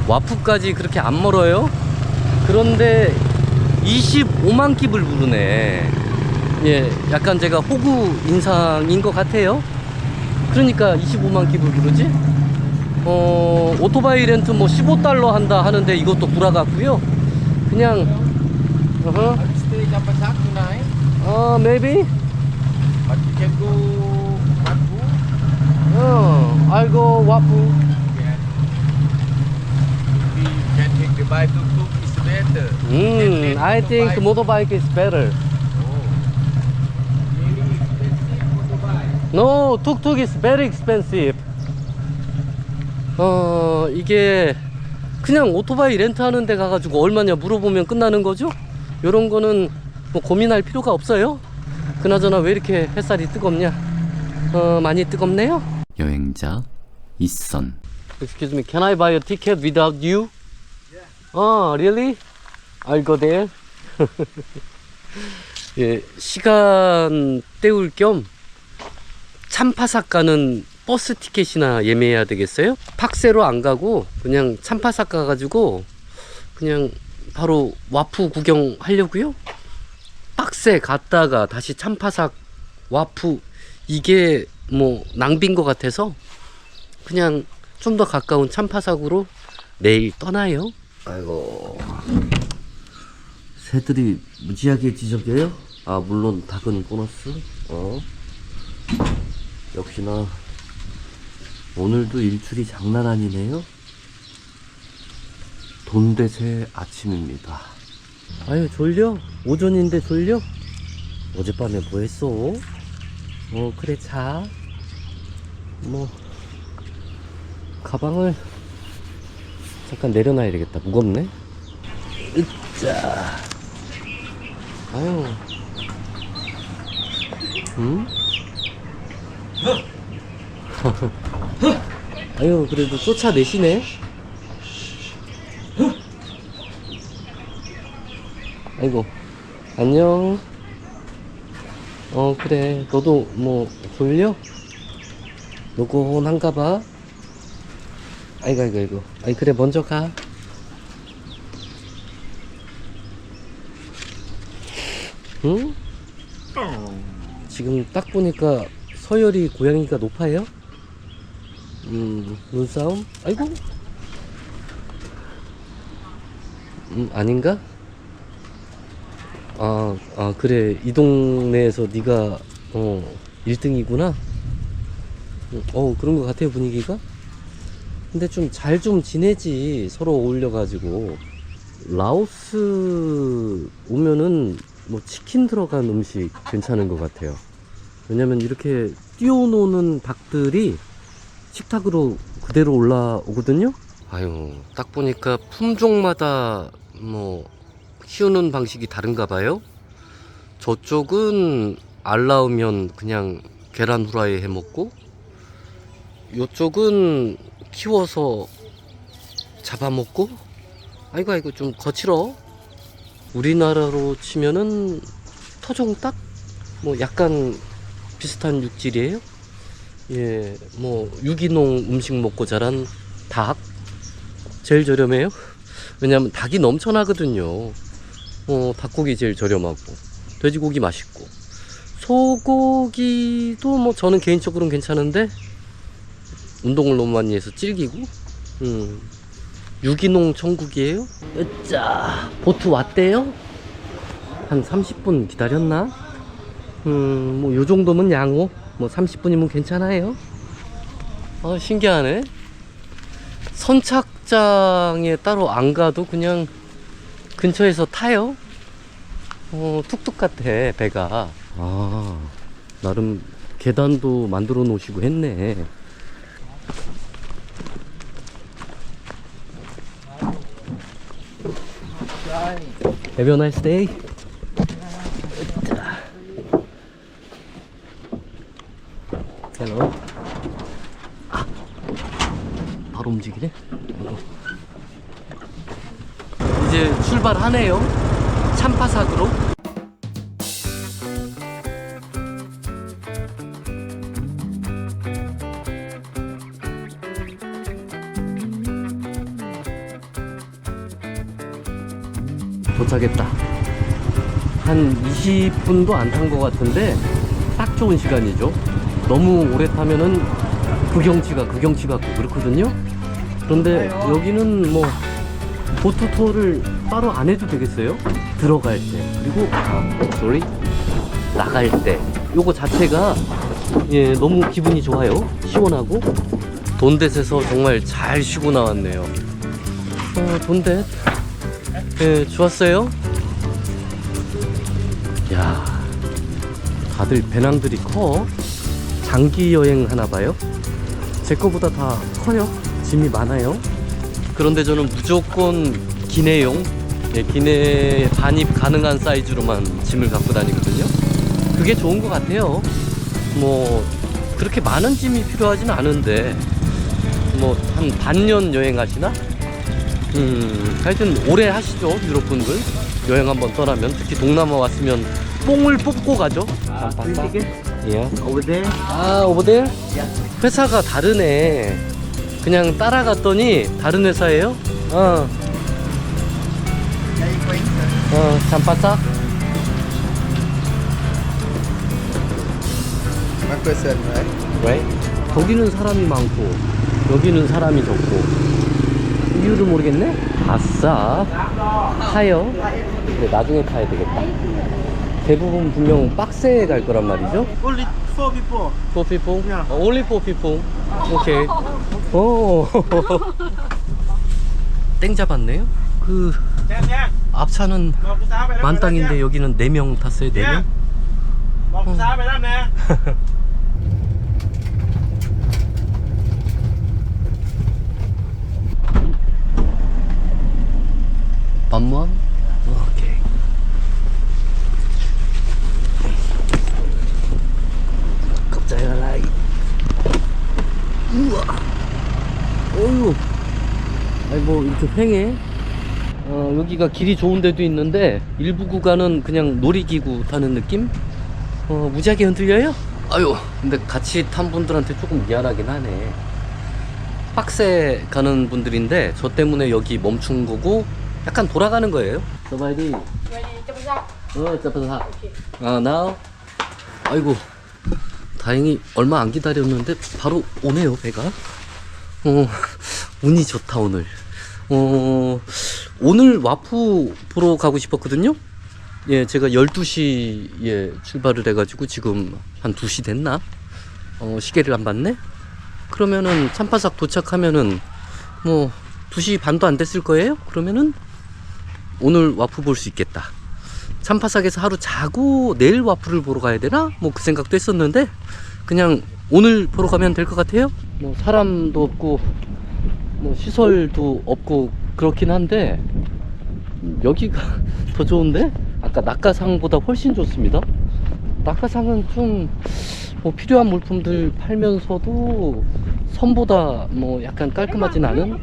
와프까지 그렇게 안 멀어요. 그런데 25만 킵을 부르네. 예, 약간 제가 호구 인상인 것 같아요. 그러니까 25만 킵을 부르지. 오토바이 렌트 뭐 15달러 한다 하는데 이것도 구라 같고요. 그냥 Stay Jampasak tonight, maybe but you can go Watu. I'll go 와프. You can take the bike tuk-tuk is better. I think motorbike is better. Really expensive motorbike. No, tuk-tuk is very expensive. 이게 그냥 오토바이 렌트하는 데 가가지고 얼마냐 물어보면 끝나는 거죠? 요런 거는 뭐 고민할 필요가 없어요. 그나저나 왜 이렇게 햇살이 뜨겁냐? 많이 뜨겁네요. 여행자 이선. Excuse me, can I buy a ticket without you? Yeah. Really? I'll go there. 예, 시간 때울 겸 참파삭 가는 버스 티켓이나 예매해야 되겠어요? 팍세로 안 가고 그냥 참파삭 가가지고 그냥 바로 와프 구경 하려고요. 빡세 갔다가 다시 참파삭 와프 이게 뭐 낭비인 것 같아서 그냥 좀 더 가까운 참파삭으로 내일 떠나요. 아이고, 새들이 무지하게 지저귀해요. 물론 닭은 보너스. 역시나 오늘도 일출이 장난 아니네요. 돈대새 아침입니다. 아유, 졸려? 오전인데 졸려? 어젯밤에 뭐 했어? 그래, 자. 뭐 가방을 잠깐 내려놔야 되겠다. 무겁네. 으짜. 아유. 응? 아유, 그래도 쫓아내시네. 아이고, 안녕. 그래, 너도 뭐 졸려? 노곤한가 봐. 아이고. 아이, 그래, 먼저 가. 응? 지금 딱 보니까 서열이 고양이가 높아요? 눈싸움? 아이고. 아닌가? 그래, 이 동네에서 네가 1등이구나. 그런 것 같아요, 분위기가. 근데 좀 잘 좀 지내지, 서로 어울려가지고. 라오스 오면은 뭐 치킨 들어간 음식 괜찮은 것 같아요. 왜냐면 이렇게 띄워놓는 닭들이 식탁으로 그대로 올라오거든요. 아유, 딱 보니까 품종마다 뭐 키우는 방식이 다른가 봐요. 저쪽은 알 낳으면 그냥 계란 후라이 해 먹고, 요쪽은 키워서 잡아먹고. 아이고, 좀 거칠어. 우리나라로 치면은 토종닭? 뭐 약간 비슷한 육질이에요. 예, 뭐 유기농 음식 먹고 자란 닭 제일 저렴해요. 왜냐면 닭이 넘쳐나거든요. 닭고기 제일 저렴하고, 돼지고기 맛있고, 소고기도 뭐 저는 개인적으로는 괜찮은데 운동을 너무 많이 해서 질기고. 유기농 천국이에요. 으짜, 보트 왔대요. 한 30분 기다렸나? 뭐 요 정도면 양호. 뭐 30분이면 괜찮아요. 신기하네. 선착장에 따로 안 가도 그냥 근처에서 타요. 툭툭 같아, 배가. 나름 계단도 만들어 놓으시고 했네. Have a nice day. Hello. 바로 움직이네. 이제 출발하네요. 참파삭으로. 도착했다. 한 20분도 안 탄 것 같은데 딱 좋은 시간이죠. 너무 오래 타면은 그 경치 같고 그렇거든요. 그런데 여기는 뭐 보트 투어를 따로 안 해도 되겠어요? 들어갈 때 그리고 나갈 때 요거 자체가 예 너무 기분이 좋아요. 시원하고 돈댓에서 정말 잘 쉬고 나왔네요. 돈댓 예 좋았어요. 야 다들 배낭들이 커. 장기 여행 하나 봐요. 제 거보다 다 커요. 짐이 많아요. 그런데 저는 무조건 기내용, 예, 기내 반입 가능한 사이즈로만 짐을 갖고 다니거든요. 그게 좋은 것 같아요. 뭐 그렇게 많은 짐이 필요하진 않은데 뭐 한 반년 여행하시나? 하여튼 오래 하시죠. 유럽 분들 여행 한번 떠나면 특히 동남아 왔으면 뽕을 뽑고 가죠. 예. Over there. 아 오버데일? 회사가 다르네. 그냥 따라갔더니 다른 회사예요? 잠바싹? One person, right? right? 거기는 사람이 많고 여기는 사람이 적고 이유를 모르겠네? 아싸 타요? 그래 나중에 타야 되겠다. 대부분 분명 박스에 갈 거란 말이죠? Only 4 people. 4 people? Yeah. Only 4 people. 오케이. 오. 땡 잡았네요? 그 Nha nha. 앞차는 Một cô sáu bài 만땅인데 여기는 4명 탔어요. 4명? Một cô sáu bài đó nè. 반무항? 오케이. 갑자기 라이. 우와. 어휴. 아니 뭐 이렇게 횡해. 여기가 길이 좋은 데도 있는데 일부 구간은 그냥 놀이기구 타는 느낌? 무지하게 흔들려요? 아유 근데 같이 탄 분들한테 조금 미안하긴 하네. 빡세 가는 분들인데 저 때문에 여기 멈춘 거고 약간 돌아가는 거예요. 서바이디. 짜파사. now. 아이고 다행히 얼마 안 기다렸는데 바로 오네요 배가. 운이 좋다 오늘. 오늘 와프 보러 가고 싶었거든요. 예, 제가 12시에 출발을 해가지고 지금 한 2시 됐나? 시계를 안 봤네? 그러면은 참파삭 도착하면은 뭐 2시 반도 안 됐을 거예요? 그러면은 오늘 와프 볼 수 있겠다. 참파삭에서 하루 자고 내일 와프를 보러 가야 되나? 뭐 그 생각도 했었는데 그냥 오늘 보러 가면 될 것 같아요. 뭐 사람도 없고 뭐 시설도 없고 그렇긴 한데 여기가 더 좋은데? 아까 낙가상보다 훨씬 좋습니다. 낙가상은 좀 뭐 필요한 물품들 팔면서도 섬보다 뭐 약간 깔끔하진 않은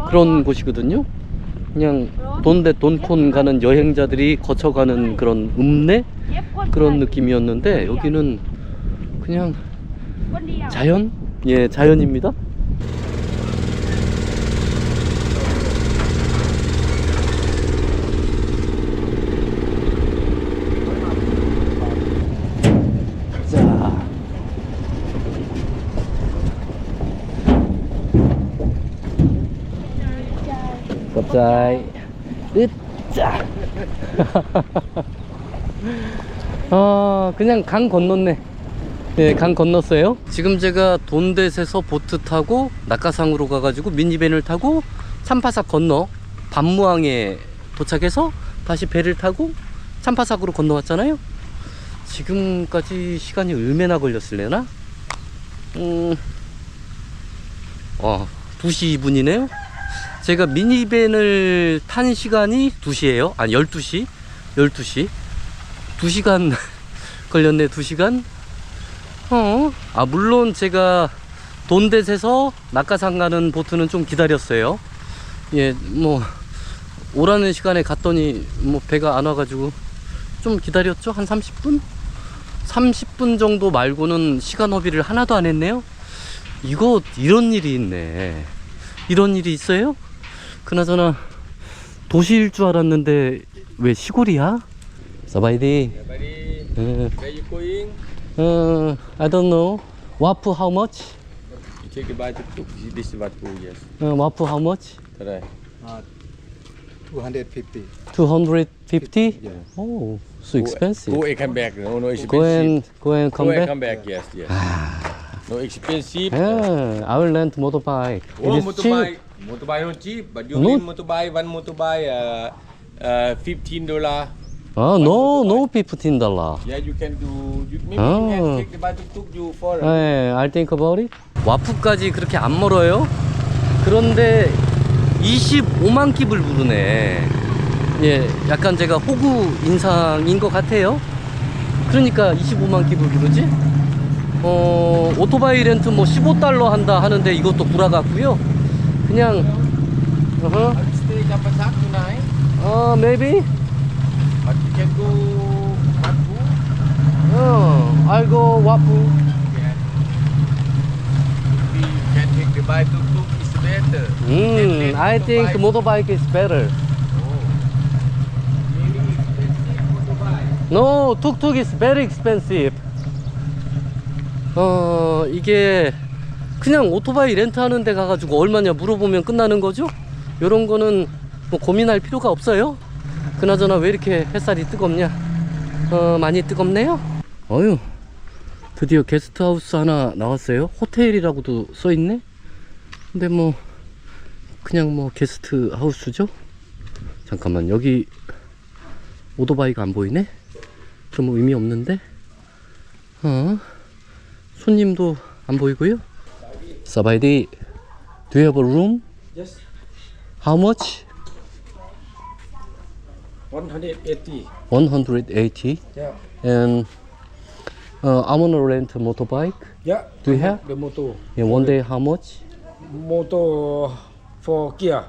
그런 곳이거든요. 그냥 돈콘 가는 여행자들이 거쳐가는 그런 읍내 그런 느낌이었는데 여기는 그냥 자연? 예, 자연입니다. 자, 갑자기 으짜. 그냥 강 건넜네. 예, 강 건넜어요. 지금 제가 돈댓에서 보트 타고 낙가상으로 가가지고 미니밴을 타고 참파삭 건너 반무항에 도착해서 다시 배를 타고 참파삭으로 건너왔잖아요. 지금까지 시간이 얼마나 걸렸을래나? 2시 2분이네요. 제가 미니밴을 탄 시간이 2시예요. 아니 12시 2시간 걸렸네. 2시간. 물론 제가 돈댓에서 낙가상 가는 보트는 좀 기다렸어요. 예, 뭐 오라는 시간에 갔더니 뭐 배가 안 와가지고 좀 기다렸죠. 한 30분? 30분 정도 말고는 시간 허비를 하나도 안 했네요. 이거 이런 일이 있네. 이런 일이 있어요? 그나저나 도시일 줄 알았는데 왜 시골이야? 사바이디. Yeah, buddy. 어, Where you going? I don't know. 와프 how much? You take the bike to this is Watu, yes. 와프 how much? Correct. 250. 250? Yeah. Oh, so expensive. Go and come back. No expensive. Go and come Go and back? come back. Yes, yes. No expensive. Yeah, I will rent motorbike. Oh, It is motorbike. cheap. Motorbike not cheap, but you No. need motorbike. One motorbike, $15. No $15. Yeah, you can do. Maybe Oh. you can take the bike tuk you for. I'll think about it. 와프까지 그렇게 안 멀어요. 그런데 25만 킵을 부르네. 예, 약간 제가 호구 인상인 것 같아요. 그러니까 25만 킵을 부르지? 오토바이 렌트 뭐 $15 한다 하는데 이것도 구라 같고요. 그냥 I'll stay Jampasak tonight, maybe but you can go Watu. I'll go 와프. Maybe you can take the bike tuk is better. You can rent I think motorbike. motorbike is better. Oh. Really expensive motorbike. No, 툭툭 is very expensive. 이게 그냥 오토바이 렌트하는 데 가가지고 얼마냐 물어보면 끝나는 거죠? 요런 거는 뭐 고민할 필요가 없어요. 그나저나 왜 이렇게 햇살이 뜨겁냐? 많이 뜨겁네요. 어휴, 드디어 게스트하우스 하나 나왔어요. 호텔이라고도 써있네. 근데 뭐 그냥 뭐 게스트하우스죠. 잠깐만, 여기 오토바이가 안 보이네? 그럼 의미 없는데? 손님도 안 보이고요. 사바이디, do you have a room? Yes. How much? 180. 180. Yeah. And I wanna rent a motorbike. Yeah. Do you have? The motor. Yeah, one day how much? Motor for gear.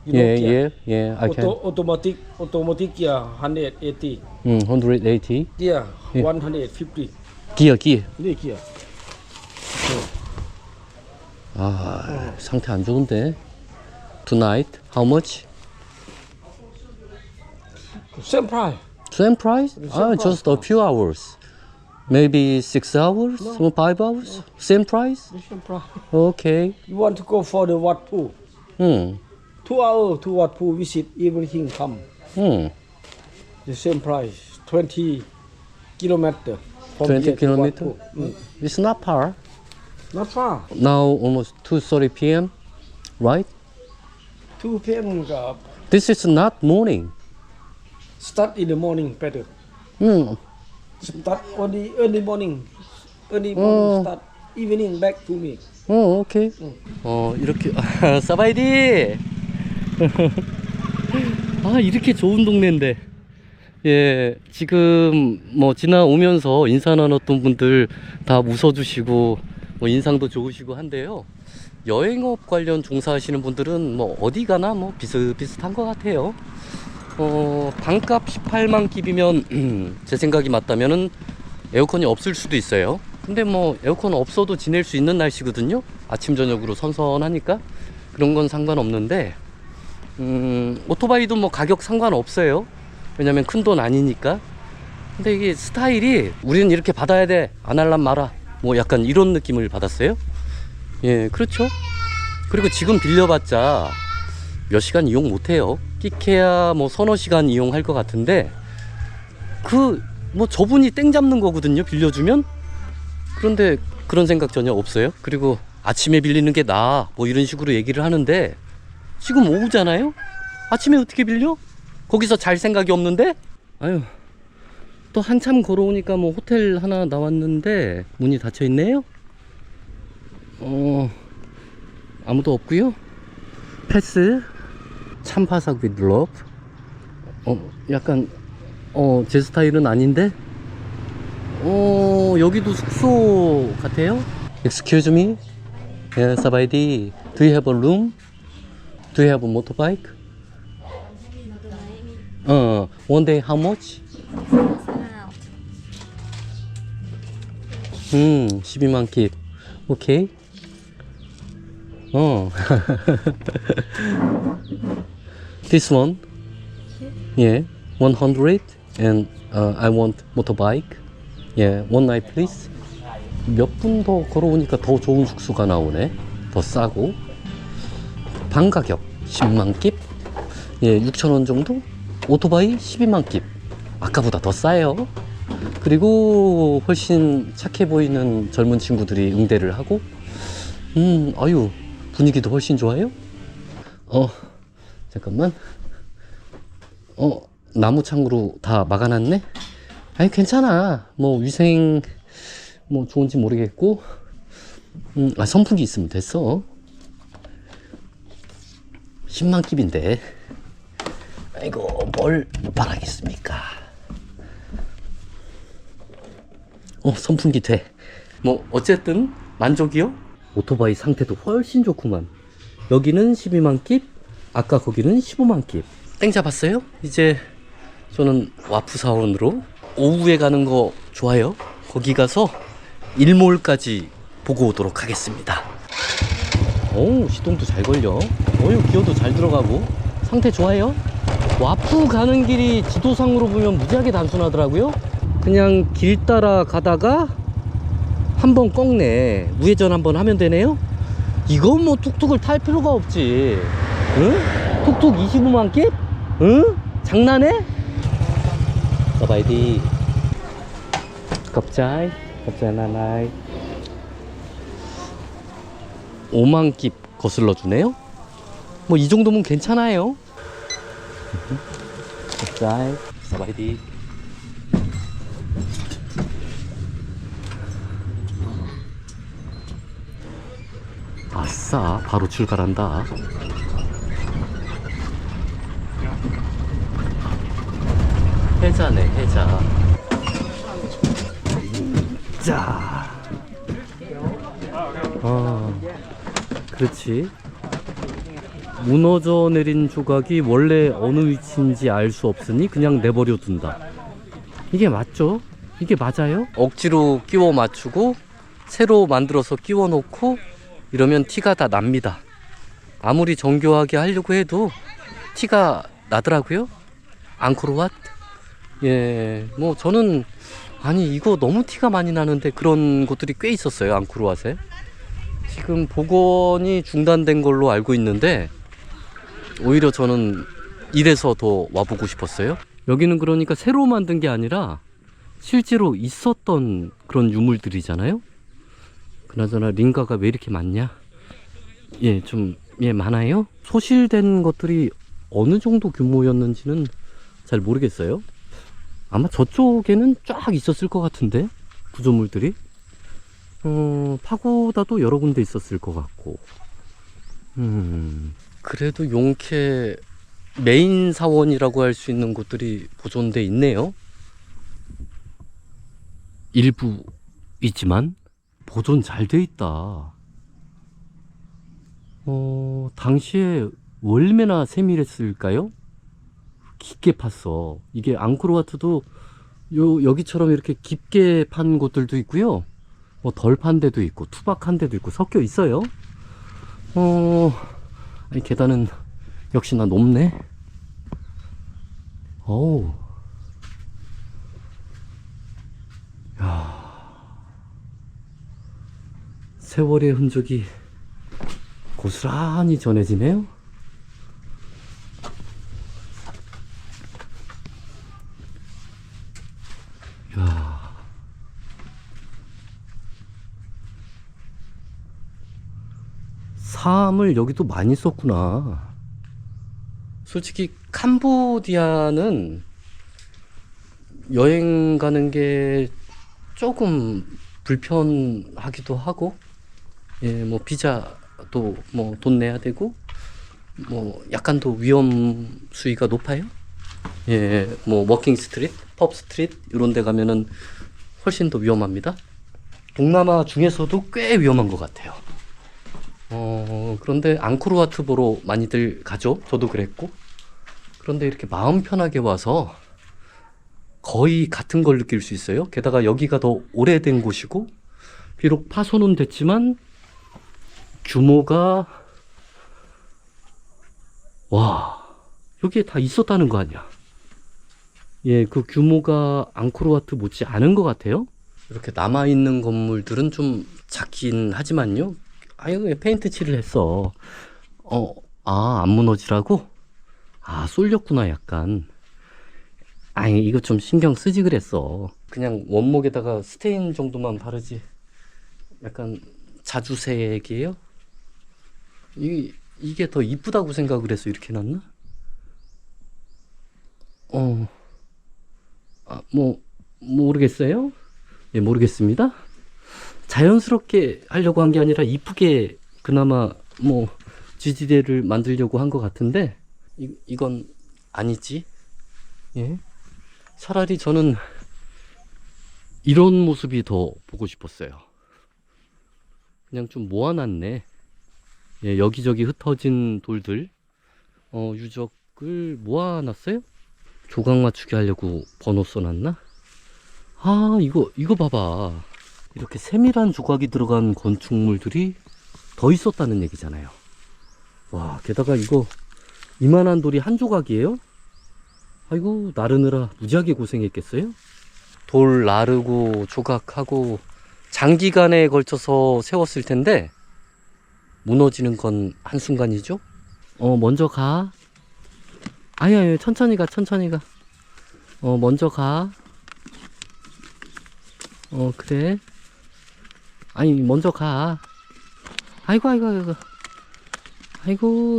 You know Yeah, gear? yeah, I can. Automatic gear 180. 180. Gear Yeah. 150. 기어. 네 gear. 아, 상태 안 좋은데. Tonight, how much? Same price. Same price? Same Just a few hours. Maybe 6 hours or 5 hours? Same price? Same price. Okay. You want to go for the Wat Phu? 2 hours to Wat Phu visit everything come. The same price. 20 kilometer. From 20 here to Wat kilometer? Phu. It's not far. Not far. Now almost 2:30 p.m. Right? 2 p.m. This is not morning. Start in the morning better. Start only early morning. Early morning start. Evening back to me. 오케이. 이렇게 사바이디. 이렇게 좋은 동네인데. 예, 지금 뭐 지나오면서 인사 나눴던 분들 다 웃어주시고 뭐 인상도 좋으시고 한데요. 여행업 관련 종사하시는 분들은 뭐 어디 가나 뭐 비슷비슷한 것 같아요. 반값 18만 킵이면 제 생각이 맞다면은 에어컨이 없을 수도 있어요. 근데 뭐 에어컨 없어도 지낼 수 있는 날씨거든요. 아침 저녁으로 선선하니까 그런 건 상관없는데 오토바이도 뭐 가격 상관없어요. 왜냐면 큰 돈 아니니까. 근데 이게 스타일이 우리는 이렇게 받아야 돼, 안 할란 말아, 뭐 약간 이런 느낌을 받았어요. 예, 그렇죠. 그리고 지금 빌려봤자 몇 시간 이용 못해요. 끼케야 뭐 서너 시간 이용할 것 같은데 뭐 저분이 땡 잡는 거거든요, 빌려주면. 그런데 그런 생각 전혀 없어요. 그리고 아침에 빌리는 게 나아 뭐 이런 식으로 얘기를 하는데 지금 오후잖아요. 아침에 어떻게 빌려? 거기서 잘 생각이 없는데? 아유, 또 한참 걸어오니까 뭐 호텔 하나 나왔는데 문이 닫혀 있네요. 아무도 없고요. 패스 참파삭 with love. 약간 제 스타일은 아닌데. 여기도 숙소 같아요. Excuse me. Yeah, 사바이디. Do you have a room? Do you have a motorbike? One day how much? 12만 킵. 오케이. This one 예, 100 and I want motorbike. 예, one night please. 몇 분 더 걸어오니까 더 좋은 숙소가 나오네. 더 싸고. 반 가격 10만 깁. 예, 6,000원 정도. 오토바이 12만 깁. 아까보다 더 싸요. 그리고 훨씬 착해 보이는 젊은 친구들이 응대를 하고, 아유, 분위기도 훨씬 좋아요. 잠깐만. 나무 창으로 다 막아놨네. 아니, 괜찮아. 뭐 위생 뭐 좋은지 모르겠고, 선풍기 있으면 됐어. 10만 깁인데. 아이고, 뭘 바라겠습니까? 선풍기 돼. 뭐 어쨌든 만족이요. 오토바이 상태도 훨씬 좋구만. 여기는 12만 깁, 아까 거기는 15만 깁. 땡 잡았어요. 이제 저는 와프 사원으로 오후에 가는 거 좋아요. 거기 가서 일몰까지 보고 오도록 하겠습니다. 오, 시동도 잘 걸려. 기어도 잘 들어가고 상태 좋아요. 와프 가는 길이 지도상으로 보면 무지하게 단순하더라고요. 그냥 길 따라 가다가 한번 꺾네. 우회전 한번 하면 되네요. 이건 뭐 툭툭을 탈 필요가 없지. 응? 툭툭 25만 킵? 응? 장난해? 서바이디. 갑자이 나나이. 5만 킵 거슬러 주네요. 뭐 이 정도면 괜찮아요. 갑자이 서바이디. 아싸, 바로 출발한다. 해자네, 해자. 자. 그렇지. 무너져 내린 조각이 원래 어느 위치인지 알 수 없으니 그냥 내버려 둔다. 이게 맞죠? 이게 맞아요? 억지로 끼워 맞추고 새로 만들어서 끼워 놓고 이러면 티가 다 납니다. 아무리 정교하게 하려고 해도 티가 나더라고요. 앙코르왓. 예, 뭐 저는 아니 이거 너무 티가 많이 나는데 그런 곳들이 꽤 있었어요. 앙코르왓에. 지금 복원이 중단된 걸로 알고 있는데 오히려 저는 이래서 더 와보고 싶었어요. 여기는 그러니까 새로 만든 게 아니라 실제로 있었던 그런 유물들이잖아요. 그나저나 링가가 왜 이렇게 많냐? 예, 좀 많아요. 소실된 것들이 어느 정도 규모였는지는 잘 모르겠어요. 아마 저쪽에는 쫙 있었을 것 같은데 구조물들이. 파고다도 여러 군데 있었을 것 같고. 그래도 용케 메인 사원이라고 할 수 있는 곳들이 보존돼 있네요. 일부 있지만 보존 잘 돼 있다. 당시에 얼마나 세밀했을까요? 깊게 팠어. 이게 앙코르와트도 여기처럼 이렇게 깊게 판 곳들도 있고요. 뭐 덜 판 데도 있고 투박한 데도 있고 섞여 있어요. 아니, 계단은 역시나 높네. 어우. 야. 세월의 흔적이 고스란히 전해지네요. 야. 사암을 여기도 많이 썼구나. 솔직히 캄보디아는 여행 가는 게 조금 불편하기도 하고, 예, 뭐 비자도 뭐 돈 내야 되고, 뭐 약간 더 위험 수위가 높아요. 예, 뭐 워킹 스트리트, 펍 스트리트 이런 데 가면은 훨씬 더 위험합니다. 동남아 중에서도 꽤 위험한 것 같아요. 그런데 앙코르와트 보러 많이들 가죠. 저도 그랬고. 그런데 이렇게 마음 편하게 와서 거의 같은 걸 느낄 수 있어요. 게다가 여기가 더 오래된 곳이고, 비록 파손은 됐지만 규모가, 와, 여기에 다 있었다는 거 아니야. 예, 그 규모가 앙코르와트 못지 않은 것 같아요. 이렇게 남아있는 건물들은 좀 작긴 하지만요. 아유, 페인트 칠을 했어. 안 무너지라고? 아, 쏠렸구나, 약간. 아니, 이거 좀 신경 쓰지 그랬어. 그냥 원목에다가 스테인 정도만 바르지. 약간 자주색이에요? 이게 더 이쁘다고 생각을 해서 이렇게 놨나? 모르겠어요? 예, 모르겠습니다. 자연스럽게 하려고 한 게 아니라 이쁘게 그나마 지지대를 만들려고 한 것 같은데, 이건 아니지. 예. 차라리 저는 이런 모습이 더 보고 싶었어요. 그냥 좀 모아놨네. 예, 여기저기 흩어진 돌들, 유적을 모아놨어요? 조각 맞추기 하려고 번호 써놨나? 아, 이거 봐봐. 이렇게 세밀한 조각이 들어간 건축물들이 더 있었다는 얘기잖아요. 와, 게다가 이만한 돌이 한 조각이에요? 아이고, 나르느라 무지하게 고생했겠어요? 돌 나르고 조각하고 장기간에 걸쳐서 세웠을 텐데 무너지는 건 한순간이죠? 먼저 가. 아니, 천천히 가, 천천히 가. 먼저 가. 그래. 아니, 먼저 가. 아이고,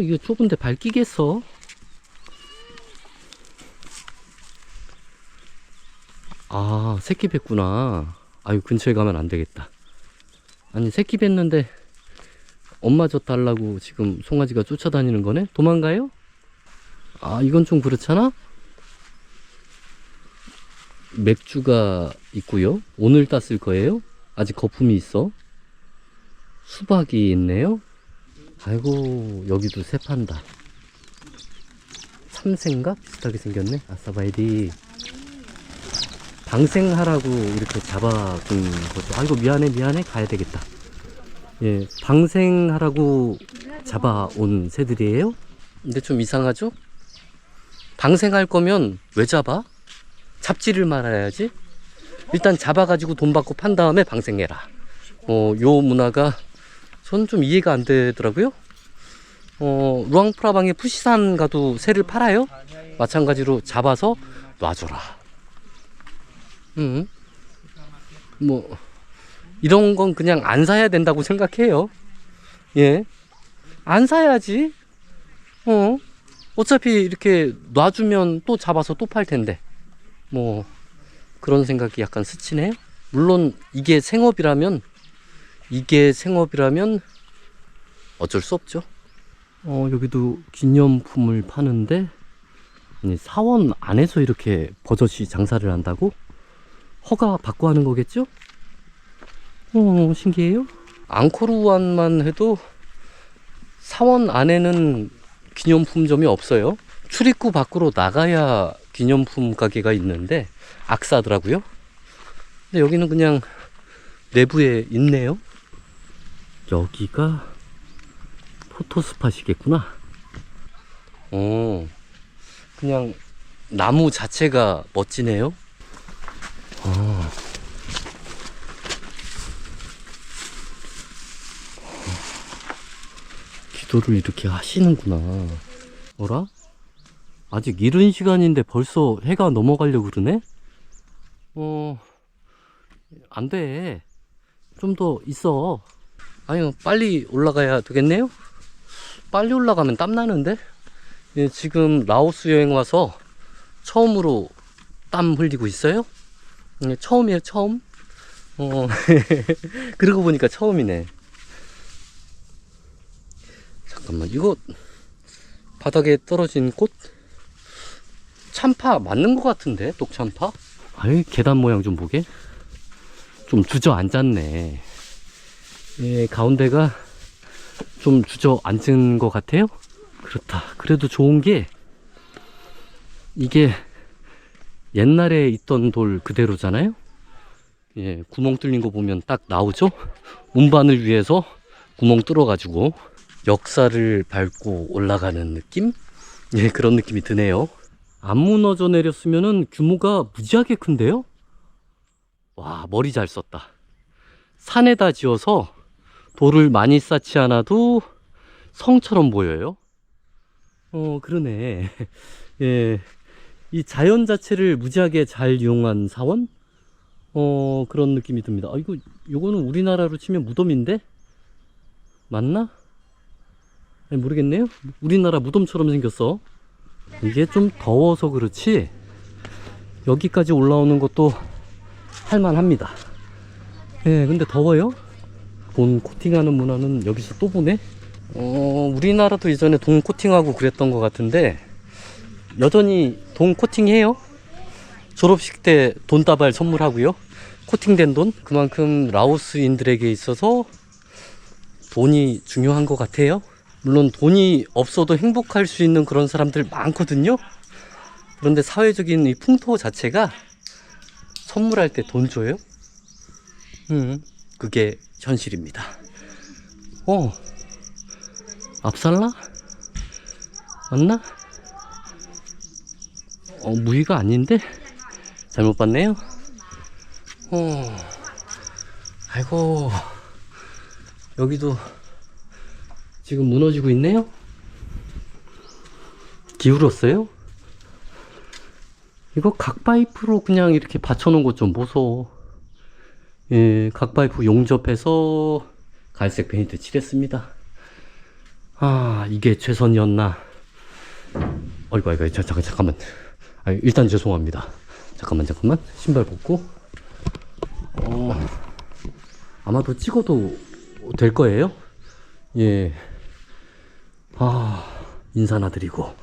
이거 좁은데 발 끼겠어? 아, 새끼 뵀구나. 아유, 근처에 가면 안 되겠다. 아니, 새끼 뵀는데 엄마 젖 달라고 지금 송아지가 쫓아다니는 거네? 도망가요? 아, 이건 좀 그렇잖아? 맥주가 있고요. 오늘 땄을 거예요. 아직 거품이 있어. 수박이 있네요. 아이고, 여기도 새 판다. 참새인가? 비슷하게 생겼네. 아싸바이디. 방생하라고 이렇게 잡아둔 거죠. 아이고, 미안해. 가야 되겠다. 예, 방생하라고 잡아온 새들이에요? 근데 좀 이상하죠? 방생할 거면 왜 잡아? 잡지를 말아야지. 일단 잡아가지고 돈 받고 판 다음에 방생해라. 요 문화가 전 좀 이해가 안 되더라고요. 루앙프라방의 푸시산 가도 새를 팔아요? 마찬가지로 잡아서 놔줘라. 이런 건 그냥 안 사야 된다고 생각해요. 예. 안 사야지. 어차피 이렇게 놔주면 또 잡아서 또 팔 텐데. 그런 생각이 약간 스치네요. 물론 이게 생업이라면 어쩔 수 없죠. 여기도 기념품을 파는데, 아니, 사원 안에서 이렇게 버젓이 장사를 한다고? 허가 받고 하는 거겠죠? 신기해요. 앙코르완만 해도 사원 안에는 기념품점이 없어요. 출입구 밖으로 나가야 기념품 가게가 있는데 악사더라고요. 근데 여기는 그냥 내부에 있네요. 여기가 포토스팟이겠구나. 그냥 나무 자체가 멋지네요. 기도를 이렇게 하시는구나. 어라? 아직 이른 시간인데 벌써 해가 넘어가려고 그러네? 안 돼. 좀 더 있어. 아유, 빨리 올라가야 되겠네요? 빨리 올라가면 땀나는데? 예, 지금 라오스 여행 와서 처음으로 땀 흘리고 있어요? 예, 처음이에요, 처음? 그러고 보니까 처음이네. 잠깐만, 이거 바닥에 떨어진 꽃? 참파 맞는 것 같은데? 녹참파? 아유, 계단 모양 좀 보게. 좀 주저앉았네. 예, 가운데가 좀 주저앉은 것 같아요. 그렇다. 그래도 좋은 게 이게 옛날에 있던 돌 그대로잖아요. 예, 구멍 뚫린 거 보면 딱 나오죠. 운반을 위해서 구멍 뚫어가지고 역사를 밟고 올라가는 느낌? 예, 그런 느낌이 드네요. 안 무너져 내렸으면은 규모가 무지하게 큰데요? 와, 머리 잘 썼다. 산에다 지어서 돌을 많이 쌓지 않아도 성처럼 보여요. 그러네. 예. 이 자연 자체를 무지하게 잘 이용한 사원? 그런 느낌이 듭니다. 아, 요거는 우리나라로 치면 무덤인데? 맞나? 아니, 모르겠네요. 우리나라 무덤처럼 생겼어. 이게 좀 더워서 그렇지, 여기까지 올라오는 것도 할만합니다. 예, 근데 더워요? 돈 코팅하는 문화는 여기서 또 보네? 우리나라도 예전에 돈 코팅하고 그랬던 것 같은데, 여전히 돈 코팅해요. 졸업식 때 돈다발 선물하고요. 코팅된 돈, 그만큼 라오스인들에게 있어서 돈이 중요한 것 같아요. 물론 돈이 없어도 행복할 수 있는 그런 사람들 많거든요. 그런데 사회적인 이 풍토 자체가 선물할 때 돈 줘요. 그게 현실입니다. 압살라? 맞나? 무의가 아닌데? 잘못 봤네요. 아이고, 여기도 지금 무너지고 있네요. 기울었어요? 이거 각파이프로 그냥 이렇게 받쳐놓은 것 좀 보소. 예, 각파이프 용접해서 갈색 페인트 칠했습니다. 아, 이게 최선이었나? 아이고, 잠깐만. 일단 죄송합니다. 잠깐만. 신발 벗고. 아마도 찍어도 될 거예요. 예. 인사나 드리고.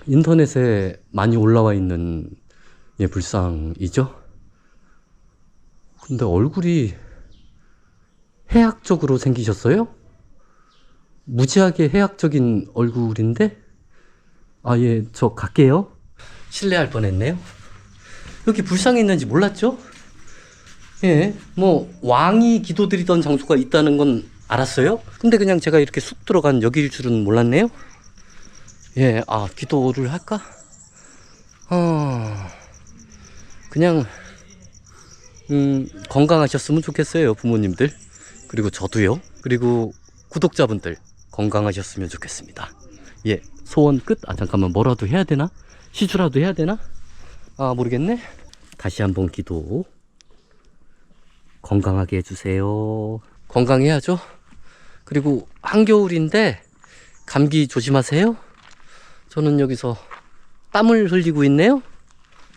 인터넷에 많이 올라와 있는, 예, 불상이죠. 근데 얼굴이 해학적으로 생기셨어요? 무지하게 해학적인 얼굴인데? 예, 저 갈게요. 실례할 뻔했네요. 여기 불상이 있는지 몰랐죠? 예, 뭐 왕이 기도드리던 장소가 있다는 건 알았어요. 근데 그냥 제가 이렇게 쑥 들어간 여기일 줄은 몰랐네요. 예, 기도를 할까? 그냥 건강하셨으면 좋겠어요, 부모님들. 그리고 저도요. 그리고 구독자분들 건강하셨으면 좋겠습니다. 예, 소원 끝? 잠깐만, 뭐라도 해야 되나? 시주라도 해야 되나? 모르겠네. 다시 한번 기도. 건강하게 해주세요. 건강해야죠. 그리고 한겨울인데 감기 조심하세요. 저는 여기서 땀을 흘리고 있네요.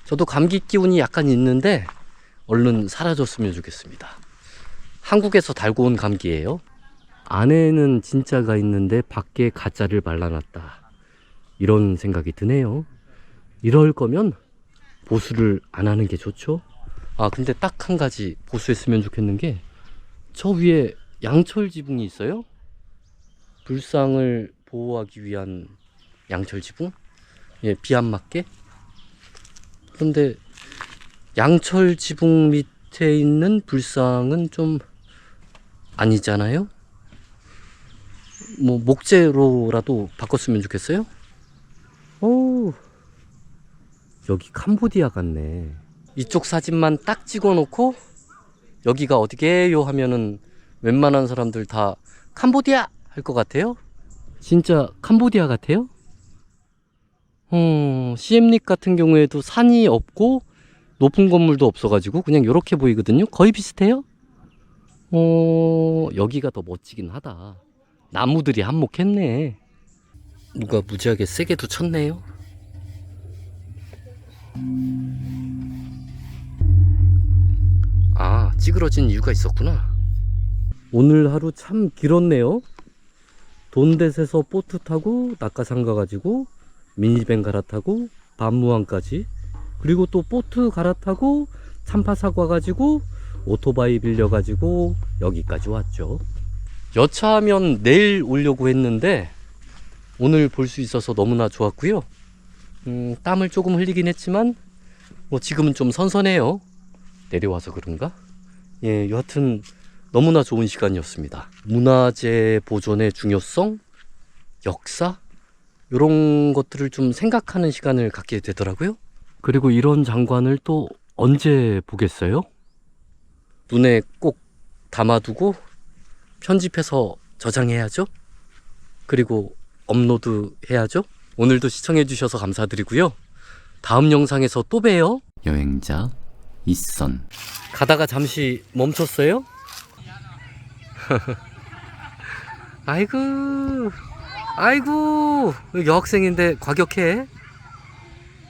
저도 감기 기운이 약간 있는데 얼른 사라졌으면 좋겠습니다. 한국에서 달고 온 감기예요. 안에는 진짜가 있는데 밖에 가짜를 발라놨다, 이런 생각이 드네요. 이럴 거면 보수를 안 하는 게 좋죠. 근데 딱 한 가지 보수했으면 좋겠는 게, 저 위에 양철 지붕이 있어요. 불상을 보호하기 위한 양철 지붕. 예, 비 안 맞게. 그런데 양철 지붕 밑에 있는 불상은 좀 아니잖아요. 뭐 목재로라도 바꿨으면 좋겠어요. 여기 캄보디아 같네. 이쪽 사진만 딱 찍어놓고 여기가 어디게요 하면은 웬만한 사람들 다 캄보디아 할 것 같아요. 진짜 캄보디아 같아요. 시엠립 같은 경우에도 산이 없고 높은 건물도 없어가지고 그냥 이렇게 보이거든요. 거의 비슷해요. 여기가 더 멋지긴 하다. 나무들이 한몫했네. 누가 무지하게 세게도 쳤네요. 찌그러진 이유가 있었구나. 오늘 하루 참 길었네요. 돈댓에서 보트 타고 낙하산 가가지고 미니밴 갈아타고 밤무항까지, 그리고 또 보트 갈아타고 참파사 가가지고 오토바이 빌려가지고 여기까지 왔죠. 여차하면 내일 오려고 했는데 오늘 볼 수 있어서 너무나 좋았고요. 땀을 조금 흘리긴 했지만 뭐 지금은 좀 선선해요. 내려와서 그런가? 예, 여하튼 너무나 좋은 시간이었습니다. 문화재 보존의 중요성, 역사, 이런 것들을 좀 생각하는 시간을 갖게 되더라고요. 그리고 이런 장관을 또 언제 보겠어요? 눈에 꼭 담아두고 편집해서 저장해야죠. 그리고 업로드 해야죠. 오늘도 시청해 주셔서 감사드리고요. 다음 영상에서 또 봬요. 여행자 이선. 가다가 잠시 멈췄어요? 아이고 여학생인데 과격해.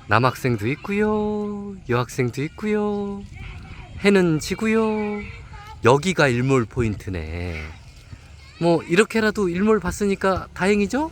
남학생도 있고요, 여학생도 있고요, 해는 지고요. 여기가 일몰 포인트네. 뭐 이렇게라도 일몰 봤으니까 다행이죠?